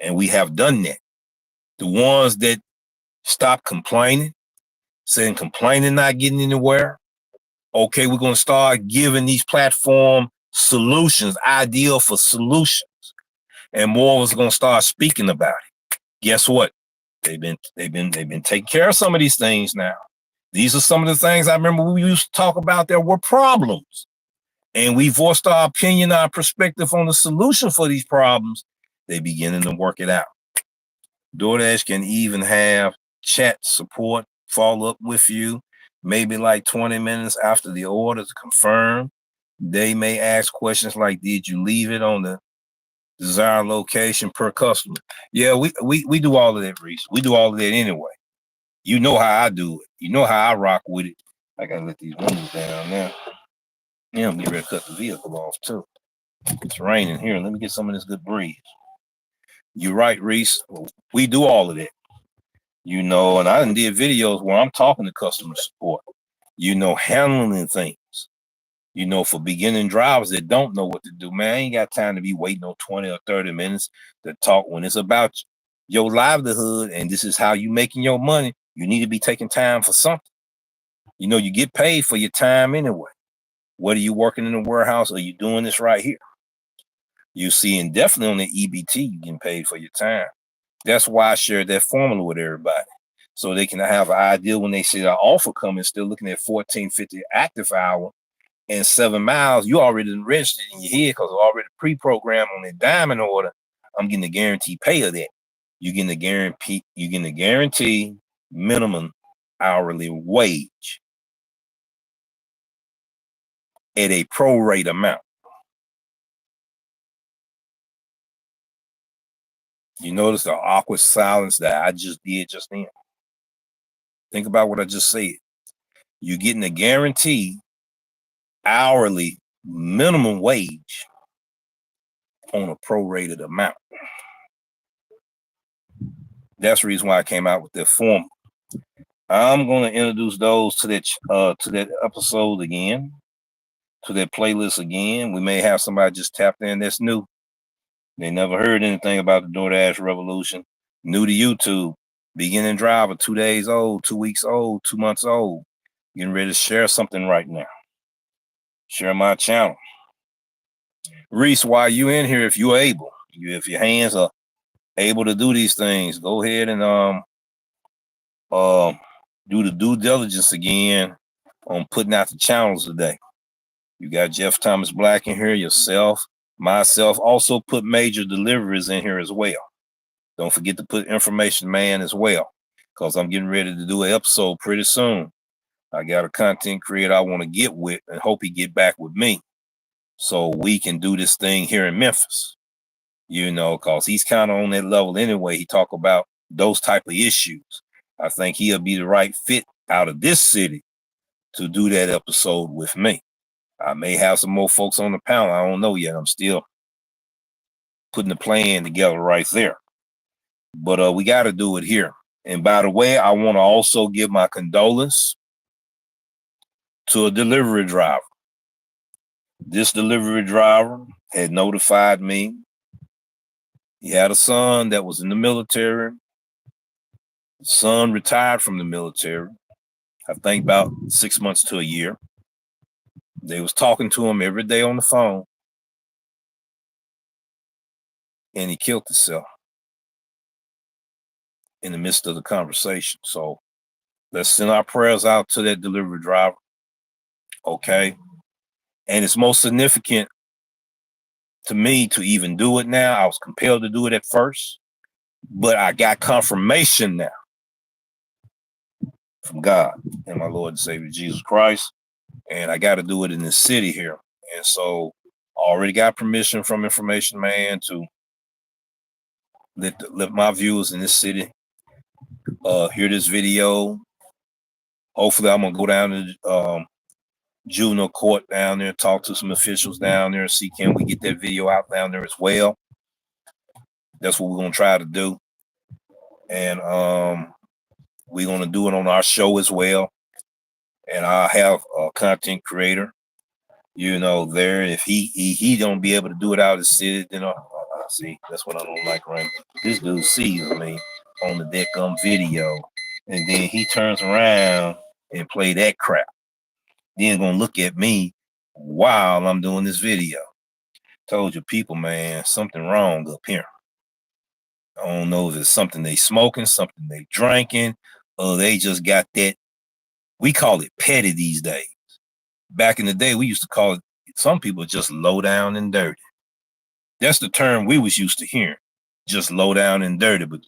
And we have done that. The ones that stop complaining, saying complaining not getting anywhere, okay, we're going to start giving these platform solutions, ideal for solutions. And more of us are going to start speaking about it. Guess what? They've been taking care of some of these things now. These are some of the things I remember we used to talk about. There were problems. And we voiced our opinion, our perspective on the solution for these problems. They beginning to work it out. DoorDash can even have chat support follow up with you, maybe like 20 minutes after the order to confirm. They may ask questions like, did you leave it on the desired location per customer? Yeah, we do all of that, Reese. We do all of that anyway. You know how I do it. You know how I rock with it. I gotta let these windows down now. Yeah, I'm getting ready to cut the vehicle off too. It's raining here. Let me get some of this good breeze. You're right, Reese. We do all of that. You know, and I done did videos where I'm talking to customer support, you know, handling things, you know, for beginning drivers that don't know what to do. Man, I ain't got time to be waiting on 20 or 30 minutes to talk when it's about your livelihood and this is how you making your money. You need to be taking time for something. You know, you get paid for your time anyway. Whether you're working in the warehouse or you doing this right here. You see, and definitely on the EBT, you getting paid for your time. That's why I shared that formula with everybody. So they can have an idea when they see an offer coming, still looking at 1450 active hour and 7 miles, you already registered in your head because already pre-programmed on the diamond order. I'm getting the guaranteed pay of that. You're getting the guarantee minimum hourly wage at a prorate amount. You notice the awkward silence that I just did just then. Think about what I just said. You're getting a guarantee hourly minimum wage on a prorated amount. That's the reason why I came out with that form. I'm going to introduce those to that episode again, to that playlist again. We may have somebody just tapped in that's new. They never heard anything about the Doordash revolution. New to YouTube, beginning driver, 2 days old, 2 weeks old, 2 months old. Getting ready to share something right now. Share my channel. Reese, while you in here, if you're able, if your hands are able to do these things, go ahead and do the due diligence again on putting out the channels today. You got Jeff Thomas Black in here, yourself, myself. Also put MajorDeliveries in here as well. Don't forget to put Information Man as well, because I'm getting ready to do an episode pretty soon. I got a content creator I want to get with and hope he get back with me so we can do this thing here in Memphis. You know, because he's kind of on that level anyway. He talk about those type of issues. I think he'll be the right fit out of this city to do that episode with me. I may have some more folks on the panel. I don't know yet. I'm still putting the plan together right there. But we got to do it here. And by the way, I want to also give my condolence to a delivery driver. This delivery driver had notified me. He had a son that was in the military. The son retired from the military, I think about 6 months to a year. They was talking to him every day on the phone, and he killed himself in the midst of the conversation. So let's send our prayers out to that delivery driver, okay? And it's most significant to me to even do it now. I was compelled to do it at first, but I got confirmation now from God and my Lord and Savior Jesus Christ, and I got to do it in this city here. And so I already got permission from Information Man to let my viewers in this city hear this video. Hopefully I'm gonna go down to juvenile court down there, talk to some officials down there, and see can we get that video out down there as well. That's what we're gonna try to do. And we're gonna do it on our show as well. And I'll have a content creator, you know, there. If he don't be able to do it out of the city, then see, that's what I don't like, right? This dude sees me on the deckgum video, and then he turns around and play that crap. Then gonna look at me while I'm doing this video. Told you people, man, something wrong up here. I don't know if it's something they smoking, something they drinking, or they just got that. We call it petty these days. Back in the day, we used to call it, some people just low down and dirty. That's the term we was used to hearing, just low down and dirty. But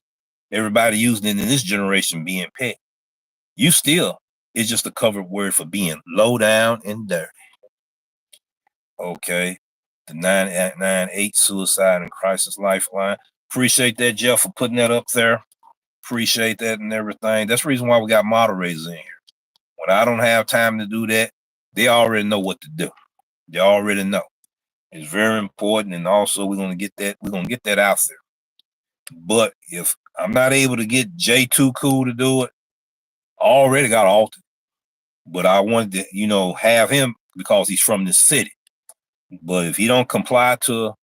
everybody using it in this generation being petty. You still, it's just a covered word for being low down and dirty. Okay. The 998 Suicide and Crisis Lifeline. Appreciate that, Jeff, for putting that up there. Appreciate that and everything. That's the reason why we got moderators in here. When I don't have time to do that, they already know what to do. They already know. It's very important, and also we're gonna get that out there. But if I'm not able to get J2 Cool to do it, I already got altered. But I wanted to, you know, have him because he's from this city. But if he don't comply to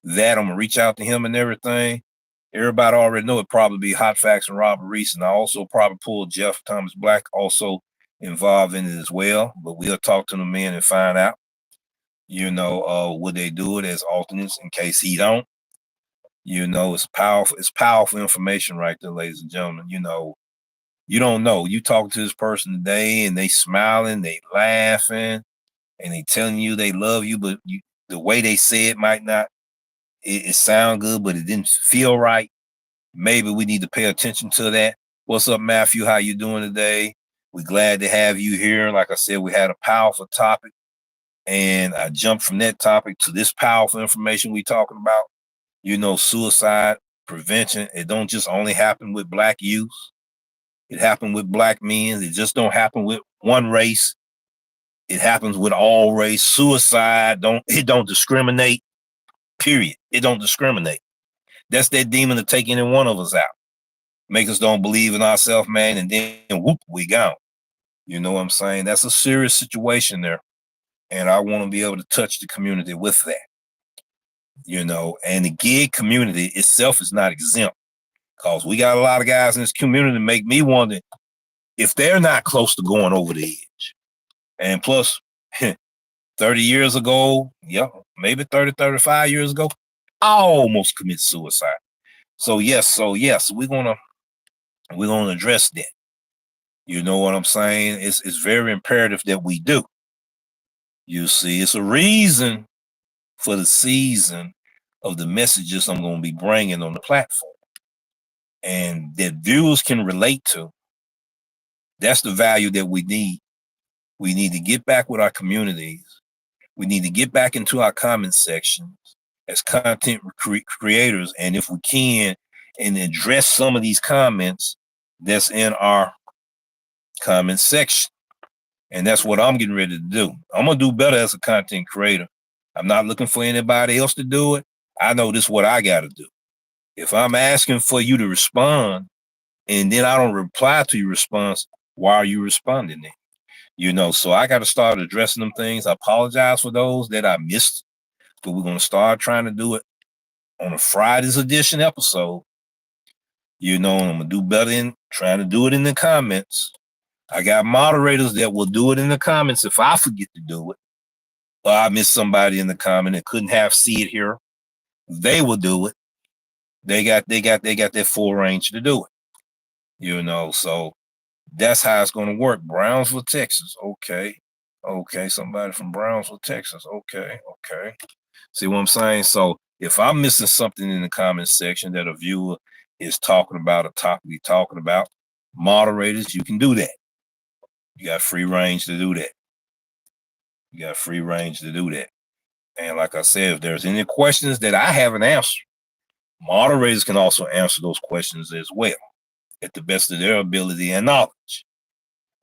that, I'm gonna reach out to him and everything. Everybody already know it probably be Hot Facts and Robert Reese, and I also probably pull Jeff Thomas Black also involved in it as well. But we'll talk to the men and find out. Would they do it as alternates in case he don't? It's powerful. It's powerful information right there, ladies and gentlemen. You don't know. You talk to this person today and they smiling, they laughing, and they telling you they love you, but the way they say it might not, it sound good, but it didn't feel right. Maybe we need to pay attention to that. What's up, Matthew? How you doing today? We're glad to have you here. Like I said, we had a powerful topic, and I jumped from that topic to this powerful information we talking about. Suicide prevention. It don't just only happen with black youth. It happened with black men. It just don't happen with one race. It happens with all race. Suicide don't discriminate. Period. It don't discriminate. That's that demon to take any one of us out. Make us don't believe in ourselves, man, and then whoop, we gone. You know what I'm saying? That's a serious situation there. And I want to be able to touch the community with that. And the gig community itself is not exempt. Because we got a lot of guys in this community that make me wonder if they're not close to going over the edge. And plus, 30 years ago, maybe 30, 35 years ago, I almost commit suicide. So yes, we're gonna address that. You know what I'm saying? It's very imperative that we do. You see, it's a reason for the season of the messages I'm going to be bringing on the platform, and that viewers can relate to. That's the value that we need. We need to get back with our communities. We need to get back into our comment sections as content creators, and if we can, and address some of these comments that's in our comment section. And that's what I'm getting ready to do. I'm going to do better as a content creator. I'm not looking for anybody else to do it. I know this is what I got to do. If I'm asking for you to respond and then I don't reply to your response, why are you responding then? So I got to start addressing them things. I apologize for those that I missed, but we're going to start trying to do it on a Friday's edition episode. And I'm going to do better in trying to do it in the comments. I got moderators that will do it in the comments if I forget to do it, or I miss somebody in the comment that couldn't see it here. They will do it. They got that full range to do it. So that's how it's going to work. Brownsville, Texas. Okay. Somebody from Brownsville, Texas. Okay. See what I'm saying? So if I'm missing something in the comment section that a viewer is talking about, a topic we're talking about, moderators, you can do that. You got free range to do that. And like I said, if there's any questions that I haven't answered, moderators can also answer those questions as well at the best of their ability and knowledge.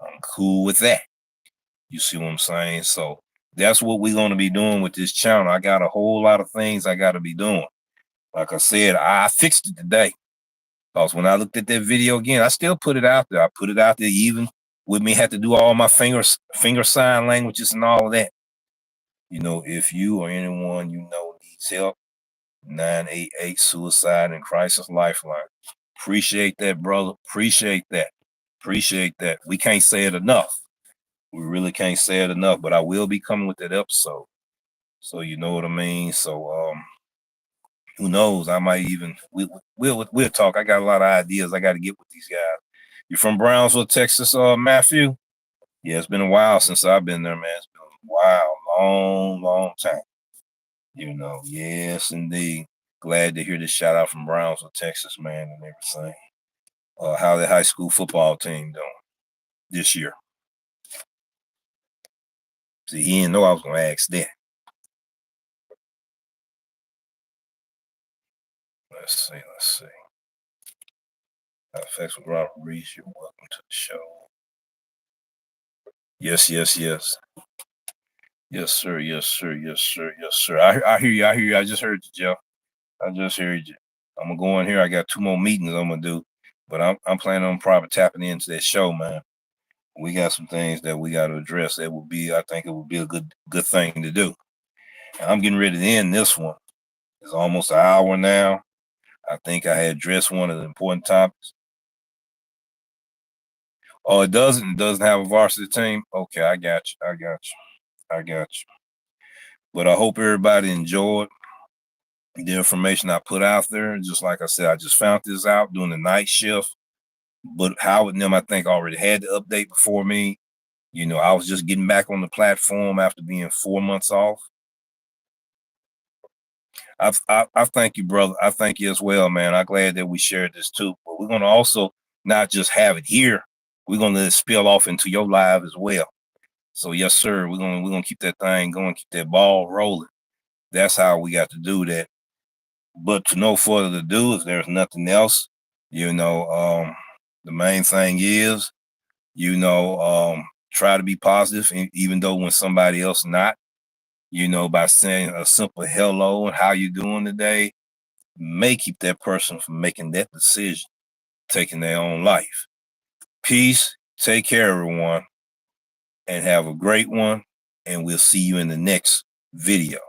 I'm cool with that. You see what I'm saying? So that's what we're going to be doing with this channel. I got a whole lot of things I got to be doing. Like I said, I fixed it today. Because when I looked at that video again, I still put it out there. I put it out there even with me had to do all my finger sign languages and all of that. If you or anyone needs help, 988 Suicide and Crisis Lifeline. Appreciate that, brother. Appreciate that. We can't say it enough. We really can't say it enough, but I will be coming with that episode. So you know what I mean? So who knows? I might even we'll talk. I got a lot of ideas I got to get with these guys. You from Brownsville, Texas, Matthew? Yeah, it's been a while since I've been there, man. It's been a while, long time. Yes, indeed. Glad to hear this shout out from Brownsville, Texas, man, and everything. How the high school football team doing this year? See, he didn't know I was going to ask that. Let's see. Effects with Robert Reese, you're welcome to the show. Yes. Yes, sir. I hear you. I just heard you, Jeff. I just heard you. I'm gonna go in here. I got 2 more meetings I'm gonna do, but I'm planning on probably tapping into that show, man. We got some things that we got to address. I think it would be a good thing to do. And I'm getting ready to end this one. It's almost an hour now. I think I had addressed one of the important topics. Oh, it doesn't have a varsity team? Okay, I got you. But I hope everybody enjoyed the information I put out there. Just like I said, I just found this out doing the night shift. But Howard and them, I think, already had the update before me. You know, I was just getting back on the platform after being 4 months off. I thank you, brother. I thank you as well, man. I'm glad that we shared this too. But we're gonna also not just have it here. We're gonna let it spill off into your live as well. So yes, sir. We're gonna keep that thing going, keep that ball rolling. That's how we got to do that. But to no further ado, if there's nothing else, the main thing is, try to be positive, even though when somebody else not, by saying a simple hello and how you doing today, may keep that person from making that decision, taking their own life. Peace. Take care, everyone, and have a great one. And we'll see you in the next video.